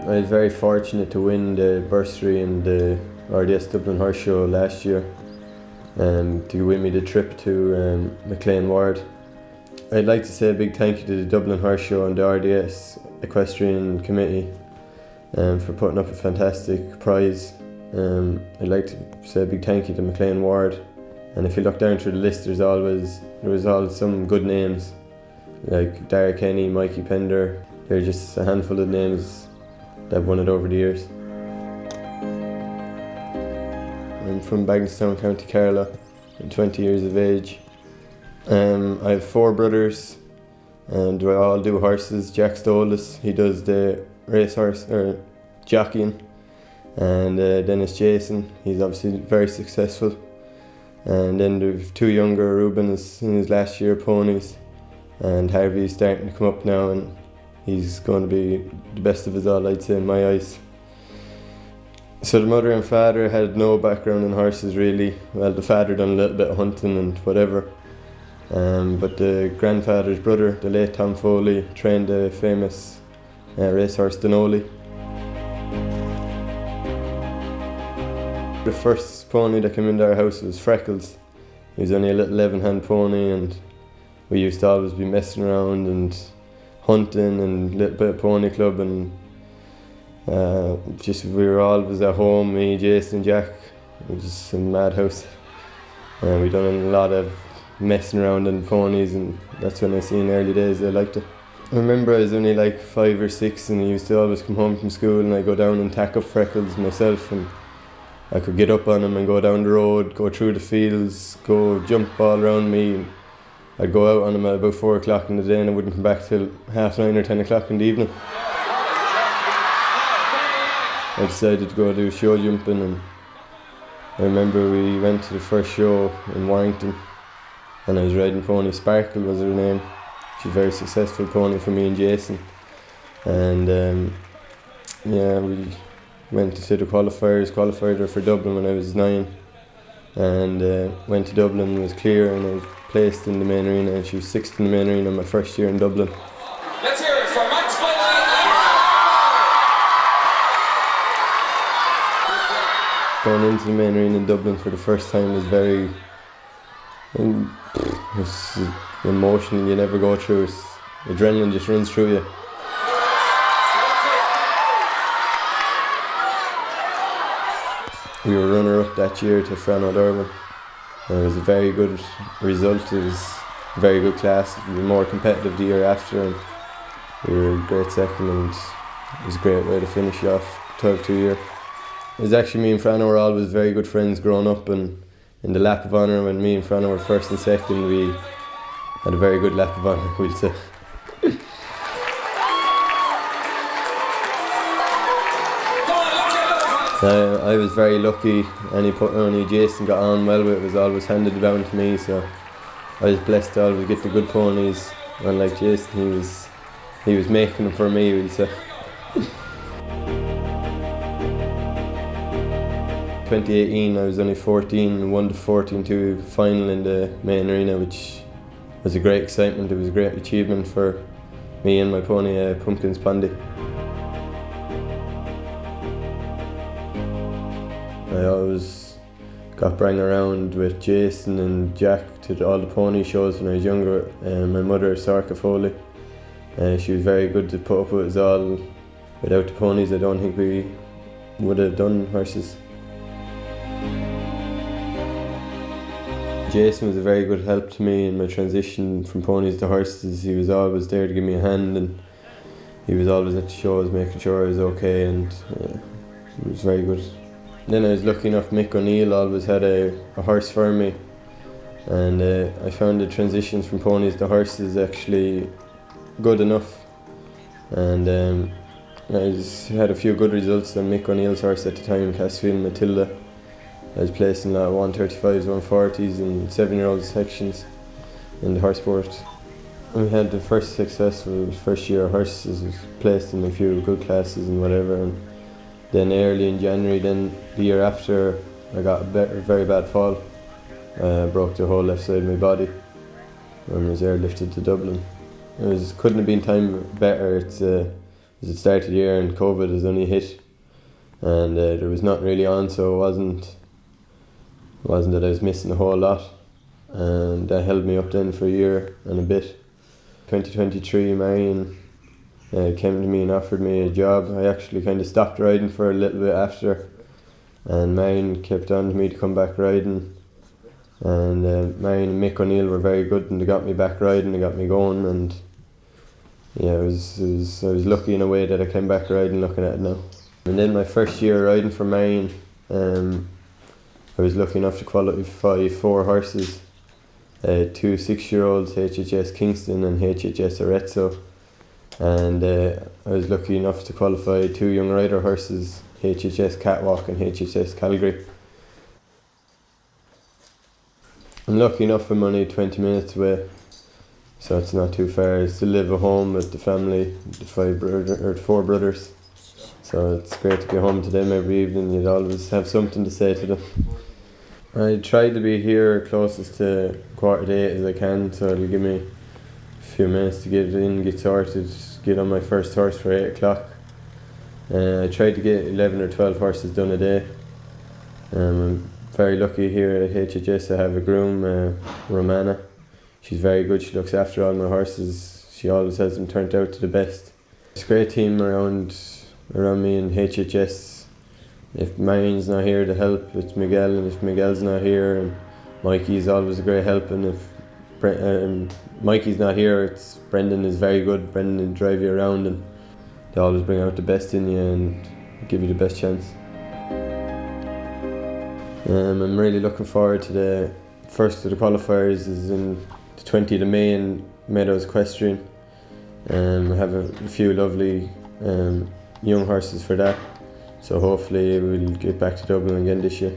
I was very fortunate to win the bursary in the RDS Dublin Horse Show last year, to win me the trip to Mclain Ward. I'd like to say a big thank you to the Dublin Horse Show and the RDS Equestrian Committee for putting up a fantastic prize. I'd like to say a big thank you to Mclain Ward, and if you look down through the list, there was all some good names like Dara Kenny, Mikey Pender. They're just a handful of names that have won it over the years. I'm from Bagenstown, County Carlow. I'm 20 years of age. I have 4 brothers and we all do horses. Jack's the oldest, he does the racehorse or jockeying. And then it's Jason, he's obviously very successful. And then there's 2 younger, Ruben is in his last year ponies, and Harvey's starting to come up now, and he's going to be the best of us all, I'd say, in my eyes. So the mother and father had no background in horses really. Well, the father done a little bit of hunting and whatever. But the grandfather's brother, the late Tom Foley, trained the famous racehorse Denoli. The first pony that came into our house was Freckles. He was only a little 11-hand pony, and we used to always be messing around and hunting and a little bit of pony club, and we were always at home, me, Jason, Jack. It was just a madhouse. We done a lot of messing around on ponies, and that's when I seen early days I liked it. I remember I was only like 5 or 6, and I used to always come home from school and I'd go down and tack up Freckles myself, and I could get up on him and go down the road, go through the fields, go jump all around me. And I'd go out on him at about 4 o'clock in the day, and I wouldn't come back till 9:30 or 10 o'clock in the evening. I decided to go do show jumping, and I remember we went to the first show in Wellington, and I was riding pony Sparkle was her name. She's a very successful pony for me and Jason. And we went to the qualified her for Dublin when I was 9, and went to Dublin, was clear, and I was placed in the main arena, and she was 6th in the main arena my first year in Dublin. Let's hear it for Max Foley. Going into the main arena in Dublin for the first time was very it's emotional you never go through. Adrenaline just runs through you. We were runner-up that year to Frano Durban. It was a very good result. It was a very good class. We were more competitive the year after, and we were a great second, and it was a great way to finish off 12-2 year. It was actually me and Frano were always very good friends growing up, and in the lap of honour when me and Frano were first and second, we had a very good lap of honour, we'll say. I was very lucky. Any Jason got on well with, it was always handed down to me, so I was blessed to always get the good ponies. Unlike Jason, he was making them for me, we'll say. 2018, I was only 14 and won the 14-2 final in the main arena, which was a great excitement. It was a great achievement for me and my pony, Pumpkin's Pondy. I always got brought around with Jason and Jack to all the pony shows when I was younger. My mother, Sarka Foley, she was very good to put up with us all. Without the ponies, I don't think we would have done horses. Jason was a very good help to me in my transition from ponies to horses. He was always there to give me a hand, and he was always at the shows making sure I was okay, and he was very good. Then I was lucky enough, Mick O'Neill always had a horse for me, and I found the transitions from ponies to horses actually good enough, and I had a few good results on Mick O'Neill's horse at the time, Casfield Matilda. I was placing a lot of 135s, 140s and 7-year-old sections in the horse sport. We had the first successful first year horses, was placed in a few good classes and whatever, and then early in January, then the year after, I got a very bad fall. Broke the whole left side of my body and was airlifted to Dublin. Couldn't have been timed better. It's As it started the year and COVID has only hit, and there was nothing really on, so it wasn't that I was missing a whole lot, and that held me up then for a year and a bit. 2023, Marion came to me and offered me a job. I actually kind of stopped riding for a little bit after, and Marion kept on to me to come back riding, and Marion and Mick O'Neill were very good, and they got me back riding, they got me going, and yeah, I was lucky in a way that I came back riding looking at it now. And then my first year riding for Marion, I was lucky enough to qualify 4 horses, 2 6-year-olds, HHS Kingston and HHS Arezzo, and I was lucky enough to qualify 2 young rider horses, HHS Catwalk and HHS Calgary. I'm lucky enough I'm only 20 minutes away, so it's not too far. I still live at home with the family, the 4 brothers, so it's great to be home to them every evening. You'd always have something to say to them. I try to be here closest to 7:45 as I can, so it'll give me a few minutes to get in, get sorted, get on my first horse for 8 o'clock. I try to get 11 or 12 horses done a day. I'm very lucky here at HHS. I have a groom, Romana. She's very good, she looks after all my horses. She always has them turned out to the best. It's a great team around me in HHS. If Marion's not here to help, it's Miguel, and if Miguel's not here, and Mikey's always a great help, and if Mikey's not here, it's Brendan is very good. Brendan will drive you around, and they always bring out the best in you and give you the best chance. I'm really looking forward to the first of the qualifiers is in the 20th of May in Meadows Equestrian. I have a few lovely young horses for that, so hopefully we'll get back to Dublin again this year.